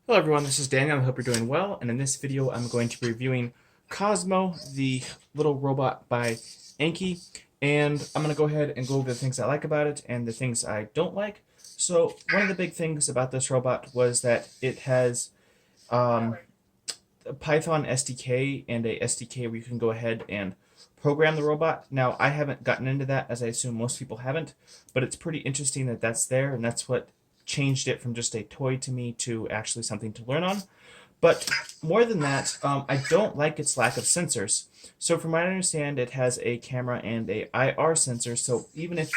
Hello everyone, this is Daniel. I hope you're doing well, and in this video I'm going to be reviewing Cosmo, the little robot by Anki, and I'm going to go ahead and go over the things I like about it and the things I don't like. So one of the big things about this robot was that it has a Python SDK and a SDK where you can go ahead and program the robot. Now I haven't gotten into that, as I assume most people haven't, but it's pretty interesting that that's there, and that's what changed it from just a toy to me to actually something to learn on. But more than that, I don't like its lack of sensors. So from what I understand, it has a camera and a IR sensor, so even if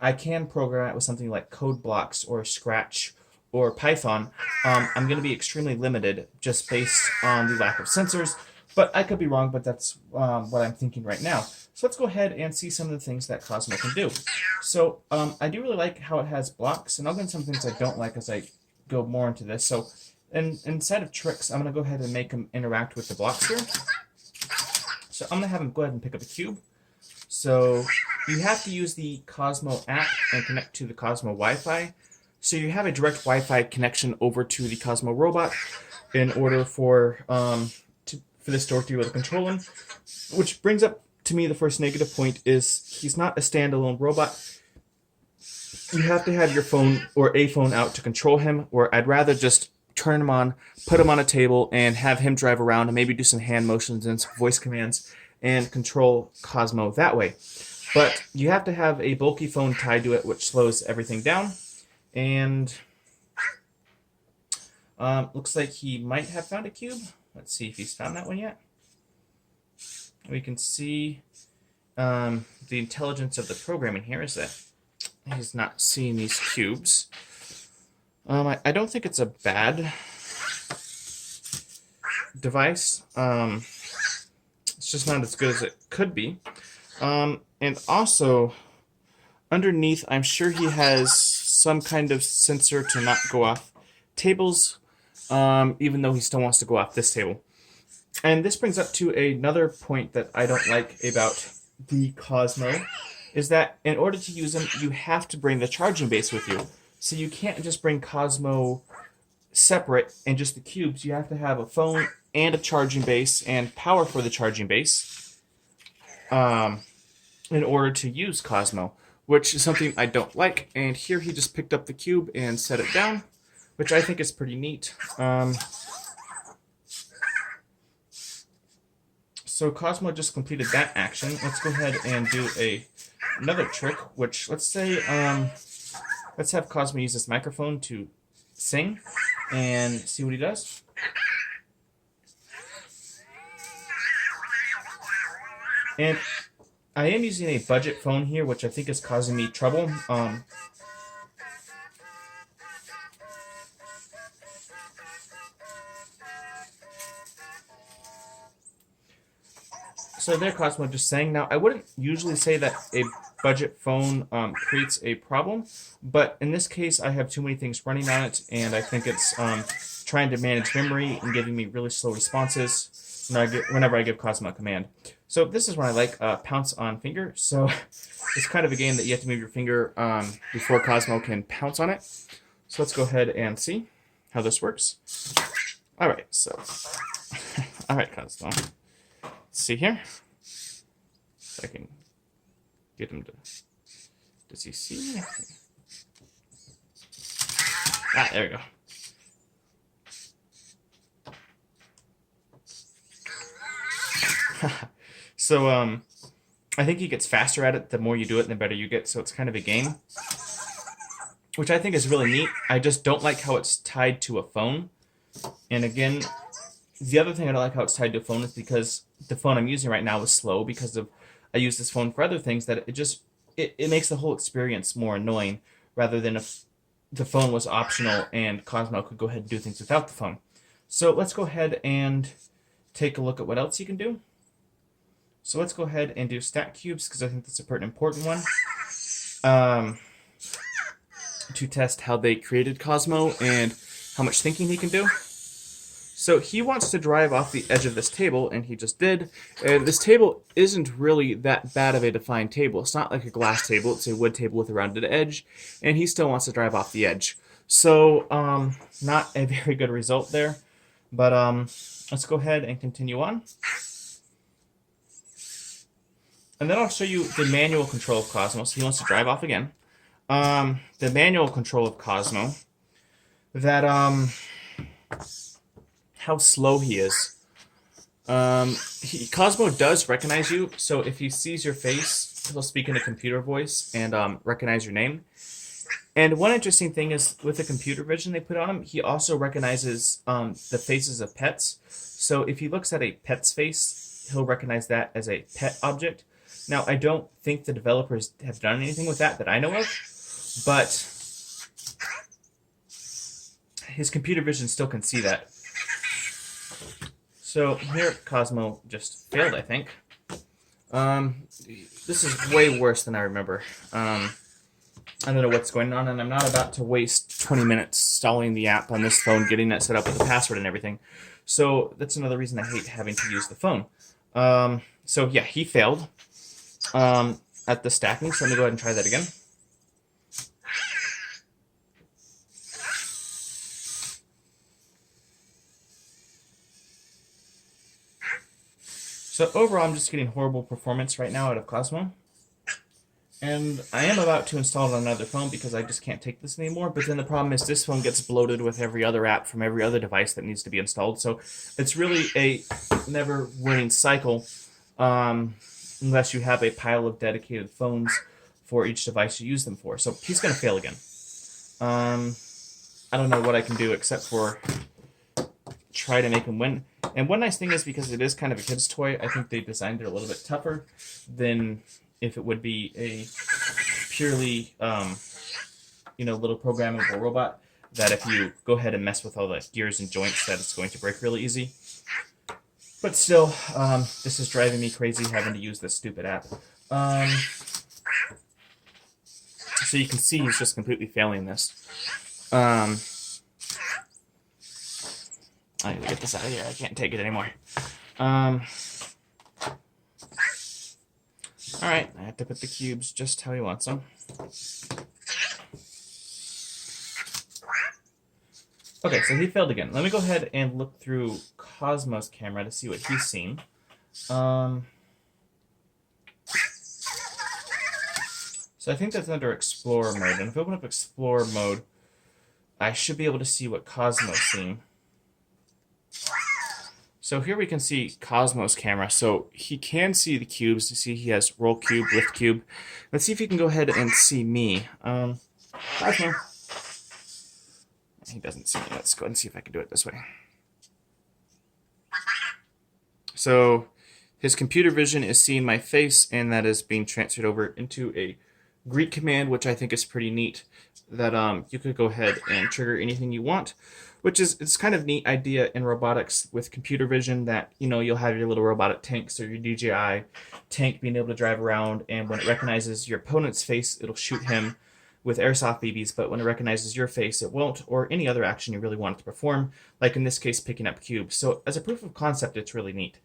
I can program it with something like code blocks or Scratch or Python, I'm going to be extremely limited just based on the lack of sensors. But I could be wrong, but that's what I'm thinking right now. So let's go ahead and see some of the things that Cosmo can do. So I do really like how it has blocks, and I'll get into some things I don't like as I go more into this. So inside of tricks, I'm going to go ahead and make him interact with the blocks here. So I'm going to have him go ahead and pick up a cube. So you have to use the Cosmo app and connect to the Cosmo Wi-Fi. So you have a direct Wi-Fi connection over to the Cosmo robot in order for this door to be able to control him. Which brings up to me the first negative point is he's not a standalone robot. You have to have your phone or a phone out to control him, or I'd rather just turn him on, put him on a table, and have him drive around and maybe do some hand motions and some voice commands and control Cosmo that way. But you have to have a bulky phone tied to it, which slows everything down. And looks like he might have found a cube. Let's see if he's found that one yet. We can see the intelligence of the programming here is that he's not seeing these cubes. I don't think it's a bad device. It's just not as good as it could be. And also, underneath, I'm sure he has some kind of sensor to not go off tables, even though he still wants to go off this table. And this brings up to another point that I don't like about the Cosmo, is that in order to use them, you have to bring the charging base with you. So you can't just bring Cosmo separate and just the cubes. You have to have a phone and a charging base and power for the charging base in order to use Cosmo, which is something I don't like. And here he just picked up the cube and set it down, which I think is pretty neat. So Cosmo just completed that action. Let's go ahead and do another trick, which let's say, let's have Cosmo use this microphone to sing and see what he does. And I am using a budget phone here, which I think is causing me trouble. So there, Cosmo just saying. Now, I wouldn't usually say that a budget phone creates a problem, but in this case, I have too many things running on it, and I think it's trying to manage memory and giving me really slow responses whenever I give Cosmo a command. So this is when I like pounce on finger. So it's kind of a game that you have to move your finger before Cosmo can pounce on it. So let's go ahead and see how this works. All right, so all right, Cosmo. See here, if I can get him to. Does he see me? Ah, there we go. So I think he gets faster at it the more you do it, the better you get. So it's kind of a game, which I think is really neat. I just don't like how it's tied to a phone. And again, the other thing I don't like how it's tied to a phone is because the phone I'm using right now is slow because of I use this phone for other things that it makes the whole experience more annoying rather than if the phone was optional and Cosmo could go ahead and do things without the phone. So let's go ahead and take a look at what else you can do. So let's go ahead and do stack cubes because I think that's a pretty important one to test how they created Cosmo and how much thinking he can do. So he wants to drive off the edge of this table, and he just did. And this table isn't really that bad of a defined table. It's not like a glass table. It's a wood table with a rounded edge, and he still wants to drive off the edge. So, not a very good result there, but let's go ahead and continue on. And then I'll show you the manual control of Cosmo. So he wants to drive off again. The manual control of Cosmo, that, how slow he is. Cosmo does recognize you, so if he sees your face, he'll speak in a computer voice and recognize your name. And one interesting thing is, with the computer vision they put on him, he also recognizes the faces of pets. So if he looks at a pet's face, he'll recognize that as a pet object. Now, I don't think the developers have done anything with that I know of, but his computer vision still can see that. So here, Cosmo just failed, I think. This is way worse than I remember. I don't know what's going on, and I'm not about to waste 20 minutes installing the app on this phone, getting that set up with the password and everything. So that's another reason I hate having to use the phone. So yeah, he failed at the stacking, so let me go ahead and try that again. So overall, I'm just getting horrible performance right now out of Cosmo. And I am about to install it on another phone because I just can't take this anymore. But then the problem is this phone gets bloated with every other app from every other device that needs to be installed. So it's really a never-winning cycle unless you have a pile of dedicated phones for each device you use them for. So he's going to fail again. I don't know what I can do except for try to make him win. And one nice thing is, because it is kind of a kid's toy, I think they designed it a little bit tougher than if it would be a purely, little programmable robot, that if you go ahead and mess with all the gears and joints, that it's going to break really easy. But still, this is driving me crazy having to use this stupid app. So you can see he's just completely failing this. I need to get this out of here. I can't take it anymore. Alright, I have to put the cubes just how he wants them. Okay, so he failed again. Let me go ahead and look through Cosmo's camera to see what he's seen. So I think that's under Explorer mode. And if I open up Explorer mode, I should be able to see what Cosmo's seen. So here we can see Cosmo's camera. So he can see the cubes. You see he has roll cube, lift cube. Let's see if he can go ahead and see me. Cosmo. He doesn't see me. Let's go ahead and see if I can do it this way. So his computer vision is seeing my face, and that is being transferred over into a greet command, which I think is pretty neat. That you could go ahead and trigger anything you want, which is, it's kind of neat idea in robotics with computer vision, that you'll have your little robotic tanks or your DJI tank being able to drive around, and when it recognizes your opponent's face, it'll shoot him with airsoft BBs, but when it recognizes your face, it won't, or any other action you really want it to perform, like in this case, picking up cubes. So as a proof of concept, it's really neat.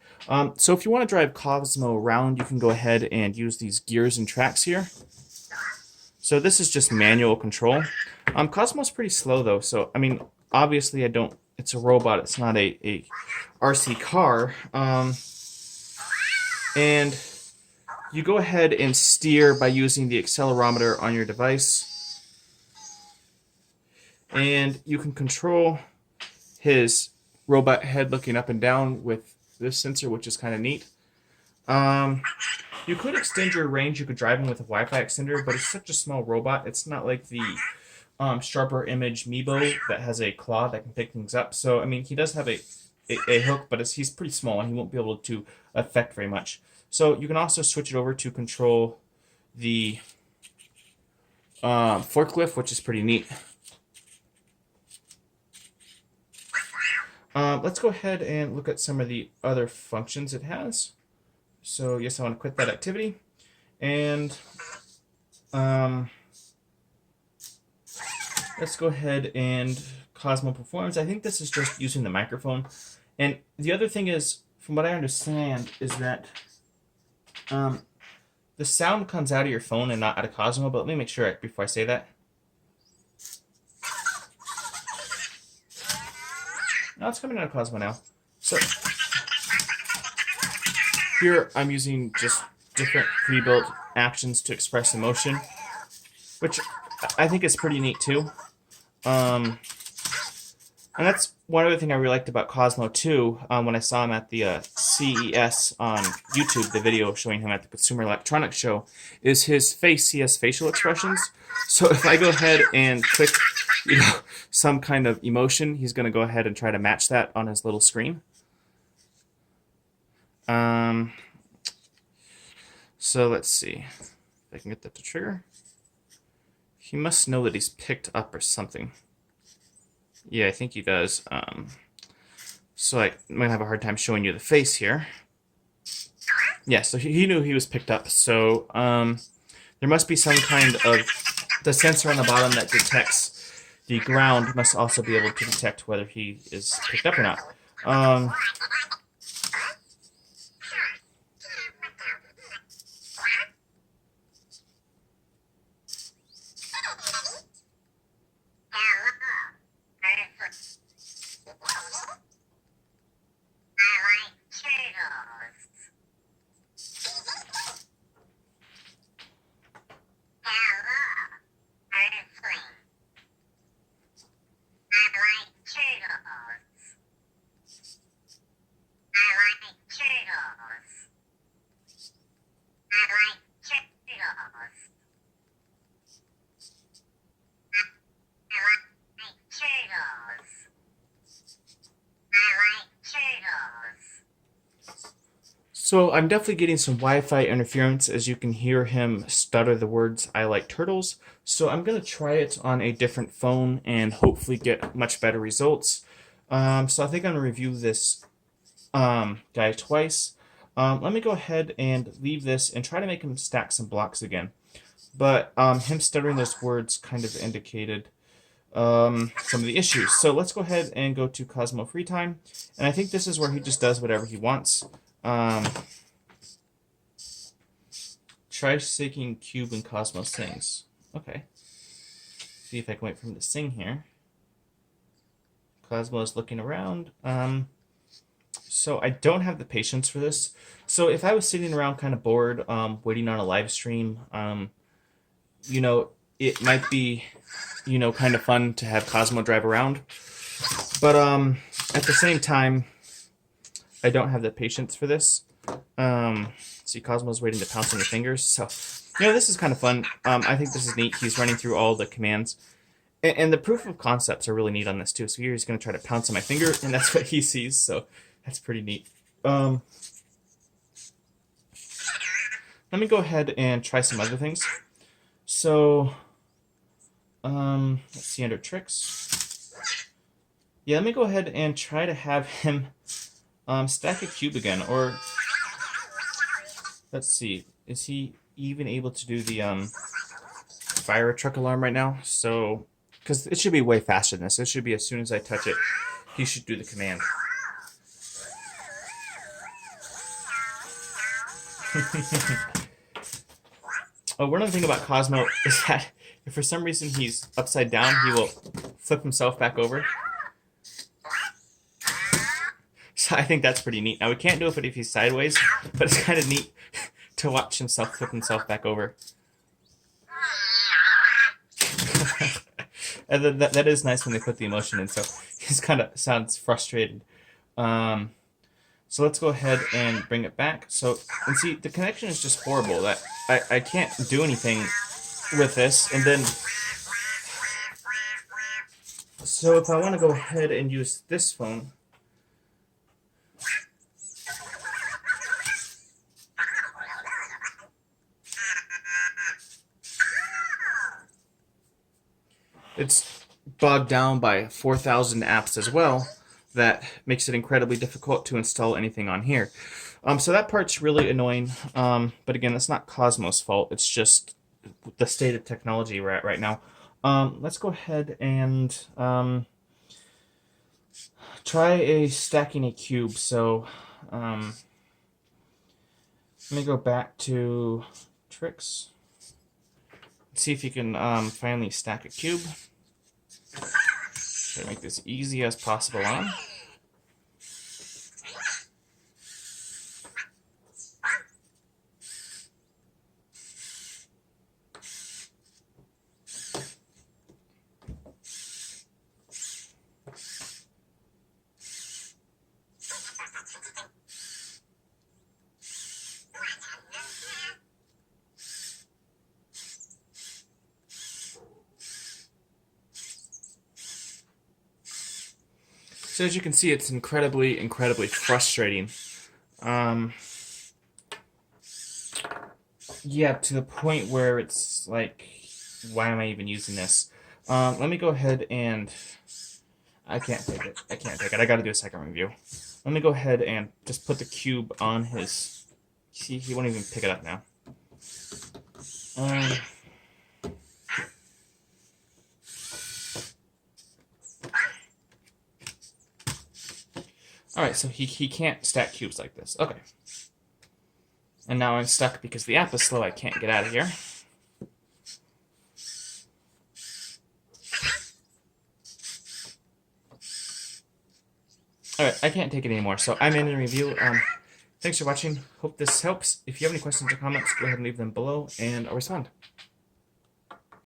So if you want to drive Cosmo around, you can go ahead and use these gears and tracks here. So this is just manual control. Cosmo's pretty slow though, so I mean, obviously it's a robot, it's not a RC car. And you go ahead and steer by using the accelerometer on your device. And you can control his robot head looking up and down with this sensor, which is kind of neat. You could extend your range. You could drive him with a Wi-Fi extender, but it's such a small robot. It's not like the Sharper Image Meebo that has a claw that can pick things up. So, I mean, he does have a hook, but he's pretty small, and he won't be able to affect very much. So you can also switch it over to control the forklift, which is pretty neat. Let's go ahead and look at some of the other functions it has. So yes, I want to quit that activity. And let's go ahead and Cosmo Performs. I think this is just using the microphone. And the other thing is, from what I understand, is that the sound comes out of your phone and not out of Cosmo. But let me make sure before I say that. Now it's coming out of Cosmo now. So here I'm using just different pre-built actions to express emotion, which I think is pretty neat too. And that's one other thing I really liked about Cosmo too. When I saw him at the CES on YouTube, the video showing him at the Consumer Electronics Show, is his face. He has facial expressions. So if I go ahead and click, some kind of emotion, he's going to go ahead and try to match that on his little screen. So let's see if I can get that to trigger. He must know that he's picked up or something. Yeah, I think he does. So I'm going to have a hard time showing you the face here. Yeah, so he knew he was picked up. So there must be some kind of... The sensor on the bottom that detects the ground must also be able to detect whether he is picked up or not. So I'm definitely getting some Wi-Fi interference, as you can hear him stutter the words, "I like turtles." So I'm going to try it on a different phone and hopefully get much better results. So I think I'm going to review this guy twice. Let me go ahead and leave this and try to make him stack some blocks again. But him stuttering those words kind of indicated some of the issues. So let's go ahead and go to Cosmo Free Time. And I think this is where he just does whatever he wants. Try shaking cube and Cosmo sings. Okay. See if I can wait for him to sing here. Cosmo is looking around. So I don't have the patience for this. So if I was sitting around kind of bored, waiting on a live stream, it might be, kind of fun to have Cosmo drive around. But at the same time, I don't have the patience for this. See, Cosmo's waiting to pounce on your fingers. So, this is kind of fun. I think this is neat. He's running through all the commands. And the proof of concepts are really neat on this, too. So here he's going to try to pounce on my finger, and that's what he sees. So that's pretty neat. Let me go ahead and try some other things. So, let's see, under tricks. Yeah, let me go ahead and try to have him stack a cube again. Or, let's see, is he even able to do the fire truck alarm right now? So, because it should be way faster than this. It should be as soon as I touch it, he should do the command. Oh, one other thing about Cosmo is that if for some reason he's upside down, he will flip himself back over. So I think that's pretty neat. Now we can't do it if he's sideways, but it's kind of neat to watch himself flip himself back over. And that is nice when they put the emotion in, so he's kind of sounds frustrated. So let's go ahead and bring it back. So, and see, the connection is just horrible. That I can't do anything with this. And then, so if I want to go ahead and use this phone, it's bogged down by 4,000 apps as well. That makes it incredibly difficult to install anything on here. So that part's really annoying. But again, that's not Cosmo's fault. It's just the state of technology we're at right now. Let's go ahead and try stacking a cube. So let me go back to tricks. See if you can finally stack a cube. Try to make this easy as possible on. So as you can see, it's incredibly, incredibly frustrating. Yeah, to the point where it's like, why am I even using this? Let me go ahead and... I can't take it. I can't take it. I gotta do a second review. Let me go ahead and just put the cube on his... See, he won't even pick it up now. Alright, so he can't stack cubes like this. Okay. And now I'm stuck because the app is slow. I can't get out of here. Alright, I can't take it anymore, so I'm in a review. Thanks for watching. Hope this helps. If you have any questions or comments, go ahead and leave them below, and I'll respond.